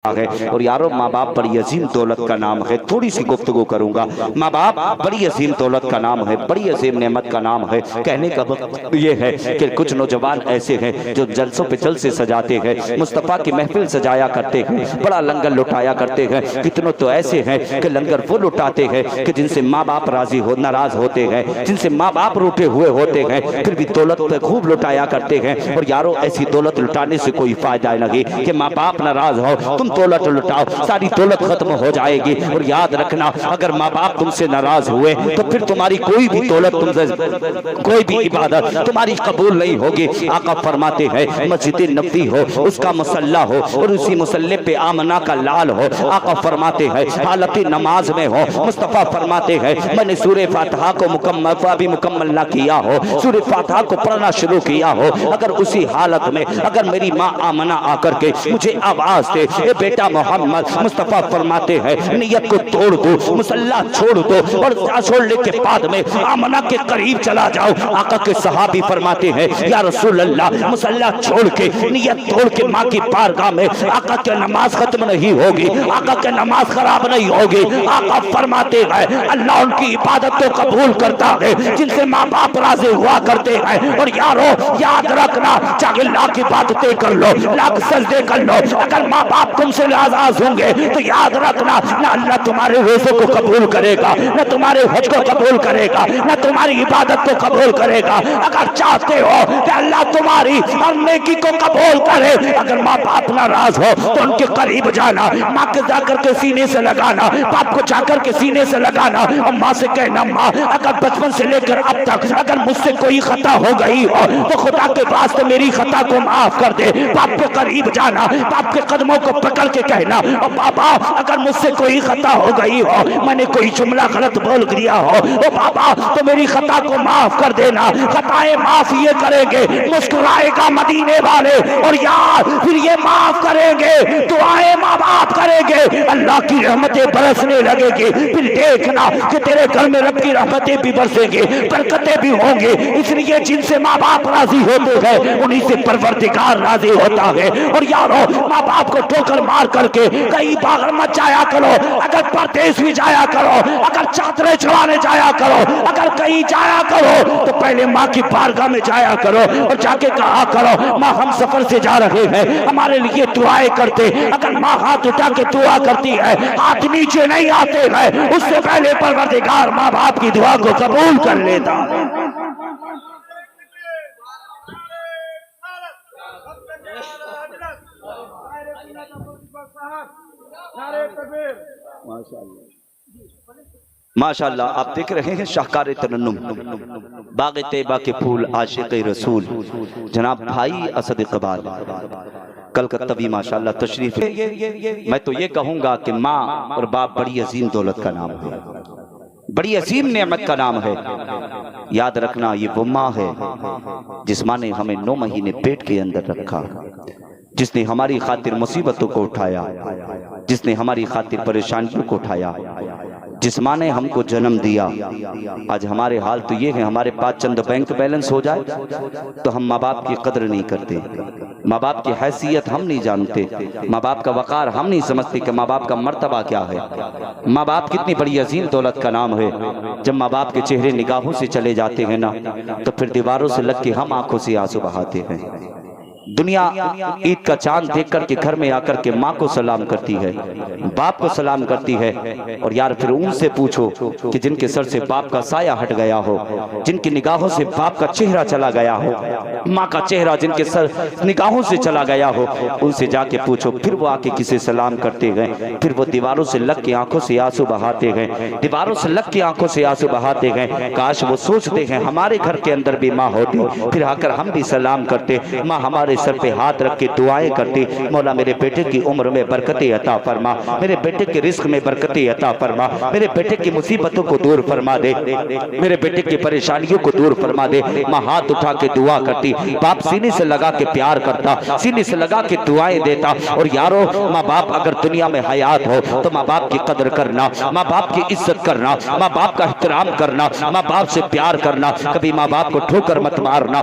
ہے اور یارو ماں باپ بڑی عظیم دولت کا نام ہے. تھوڑی سی گفتگو کروں گا. ماں باپ بڑی عظیم دولت کا نام ہے, بڑی عظیم نعمت کا نام ہے. کہنے کا وقت یہ ہے کہ کچھ نوجوان ایسے ہیں جو جلسوں پہ جلسے سجاتے ہیں, مصطفیٰ کی محفل سجایا کرتے ہیں, بڑا لنگر لٹایا کرتے ہیں. کتنوں تو ایسے ہیں کہ لنگر وہ لٹاتے ہیں کہ جن سے ماں باپ راضی ہو ناراض ہوتے ہیں, جن سے ماں باپ روٹے ہوئے ہوتے ہیں, پھر بھی دولت پہ خوب لٹایا کرتے ہیں. اور یارو ایسی دولت لٹانے سے کوئی فائدہ نہیں کہ ماں باپ ناراض ہو, تم دولت لٹاؤ, ساری دولت ختم ہو جائے گی. اور یاد رکھنا اگر ماں باپ تم سے ناراض ہوئے تو پھر تمہاری کوئی بھی دولت, تم سے کوئی بھی عبادت تمہاری قبول نہیں ہوگی. آقا فرماتے ہیں مسجد نبوی ہو, اس کا مصلی ہو اور اسی مصلی پہ آمنہ کا لال ہو. آقا فرماتے ہیں حالت نماز میں ہو, مصطفیٰ فرماتے ہیں میں نے سورہ فاتحہ کو مکمل نہ کیا ہو, سورہ فاتحہ کو پڑھنا شروع کیا ہو, اگر اسی حالت میں اگر میری ماں آمنہ آ کر کے مجھے آواز دے اے بیٹا محمد, مصطفیٰ فرماتے ہیں نیت کو توڑ دو, مصلی چھوڑ دو اور چھوڑنے کے بعد میں آمنہ کے قریب چلا جاؤ. آقا کے صحابی فرماتے ہیں یا رسول اللہ مصلی چھوڑ کے نیت توڑ کے ماں کی بارگاہ میں آقا کے نماز ختم نہیں ہوگی, آقا کے نماز خراب نہیں ہوگی. آقا فرماتے ہیں اللہ ان کی عبادت کو قبول کرتا ہے جن سے ماں باپ راضی ہوا کرتے ہیں. اور یارو یاد رکھنا چاہے لاکھ عبادتیں کر لو, لاکھ سجدے کر لو, اگر ماں باپ تم سے ناراض ہوں گے تو یاد رکھنا نہ اللہ تمہارے روزے کو قبول کرے گا, نہ تمہارے حج کو قبول کرے گا, نہ تمہاری عبادت کو قبول کرے گا. اگر چاہتے ہو کہ اللہ تمہاری ہر نیکی کو قبول کرے, اگر ماں باپ ناراض ہو تو ان کے قریب جانا, ماں کے جا کر کے سینے سے لگانا, باپ کو جا کر کے سینے سے لگانا اور ماں سے کہنا ماں اگر بچپن سے لے کر اب تک اگر مجھ سے کوئی خطا ہو گئی ہو تو خدا کے واسطے میری خطا کو معاف کر دے. باپ کے قریب جانا, باپ کے قدموں کو پکڑ کے کہنا اور بابا اگر مجھ سے کوئی خطا ہو گئی ہو, میں نے کوئی جملہ غلط بول دیا ہو, او بابا تو میری خطا کو معاف کر دینا. خطائیں معاف یہ کریں گے مسکرائے گا مدینے والے, اور یار پھر یہ معاف کریں گے, دعائیں ماں باپ کریں گے, اللہ کی رحمتیں برسنے لگے گی. پھر دیکھنا کہ تیرے گھر میں رب کی رحمتیں بھی برسیں گی, برکتیں بھی ہوں گی. اس لیے جن سے ماں باپ راضی ہوتے ہیں انہی سے پروردگار راضی ہوتا ہے. اور یارو ماں باپ کو ٹھوکر مار کر کے کئی باغ مت جایا کرو, اگر پردیس بھی جایا کرو, اگر چادریں چڑھانے جایا کرو, اگر کہیں جایا کرو تو پہلے ماں کی بارگاہ میں جایا کرو اور جا کے کہا کرو ماں ہم سفر سے جا رہے ہیں, ہمارے لیے دعائیں کرتے. اگر ماں ہاتھ اٹھا کے دعا کرتی ہے, ہاتھ نیچے نہیں آتے ہیں, اس سے پہلے پروردگار ماں باپ کی دعا کو قبول کر لیتا ہے. ماشاءاللہ آپ دیکھ رہے ہیں شاہکار ترنم, باغ طیبہ کے پھول, عاشق رسول جناب بھائی اسد اقبال کلکتوی ماشاءاللہ تشریف. میں تو یہ کہوں گا کہ ماں اور باپ بڑی عظیم دولت کا نام ہے, بڑی عظیم نعمت کا نام ہے. یاد رکھنا یہ وہ ماں ہے جس ماں نے ہمیں 9 مہینے پیٹ کے اندر رکھا, جس نے ہماری خاطر مصیبتوں کو اٹھایا, جس نے ہماری خاطر پریشانیوں کو اٹھایا, جس ماں نے ہم کو جنم دیا. آج ہمارے حال تو یہ ہے ہمارے پاس چند بینک بیلنس ہو جائے تو ہم ماں باپ کی قدر نہیں کرتے, ماں باپ کی حیثیت ہم نہیں جانتے, ماں باپ کا وقار ہم نہیں سمجھتے کہ ماں باپ کا مرتبہ کیا ہے. ماں باپ کتنی بڑی عظیم دولت کا نام ہے. جب ماں باپ کے چہرے نگاہوں سے چلے جاتے ہیں نا تو پھر دیواروں سے لگ کے ہم آنکھوں سے آنسو بہاتے ہیں. دنیا عید کا چاند دیکھ کر کے گھر میں آ کر کے ماں کو سلام کرتی ہے, باپ کو سلام کرتی ہے. اور یار پھر ان سے پوچھو کہ جن کے سر سے باپ کا سایہ ہٹ گیا ہو, جن کی نگاہوں سے باپ کا چہرہ چلا گیا ہو, ماں کا چہرہ جن کے سر نگاہوں سے چلا گیا ہو, ان سے جا کے پوچھو پھر وہ آ کے کسے سلام کرتے ہیں. پھر وہ دیواروں سے لگ کے آنکھوں سے آنسو بہاتے ہیں, دیواروں سے لگ کے آنکھوں سے آنسو بہاتے ہیں. کاش وہ سوچتے ہیں ہمارے گھر کے اندر بھی ماں ہوتی, پھر آ کر ہم بھی سلام کرتے, ماں ہمارے سر پہ ہاتھ رکھ کے دعائیں کرتی, مولا میرے بیٹے کی عمر میں برکتیں عطا فرما, میرے بیٹے کے رزق میں برکتیں عطا فرما, میرے بیٹے کی مصیبتوں کو دور فرما دے, میرے بیٹے کی پریشانیوں کو دور فرما دے. ماں ہاتھ اٹھا کے دعا کرتی, باپ سینے سے لگا کے پیار کرتا, سینے سے لگا کے دعائیں دیتا. اور یارو ماں باپ اگر دنیا میں حیات ہو تو ماں باپ کی قدر کرنا, ماں باپ کی عزت کرنا, ماں باپ کا احترام کرنا, ماں باپ سے پیار کرنا. کبھی ماں باپ کو ٹھوکر مت مارنا,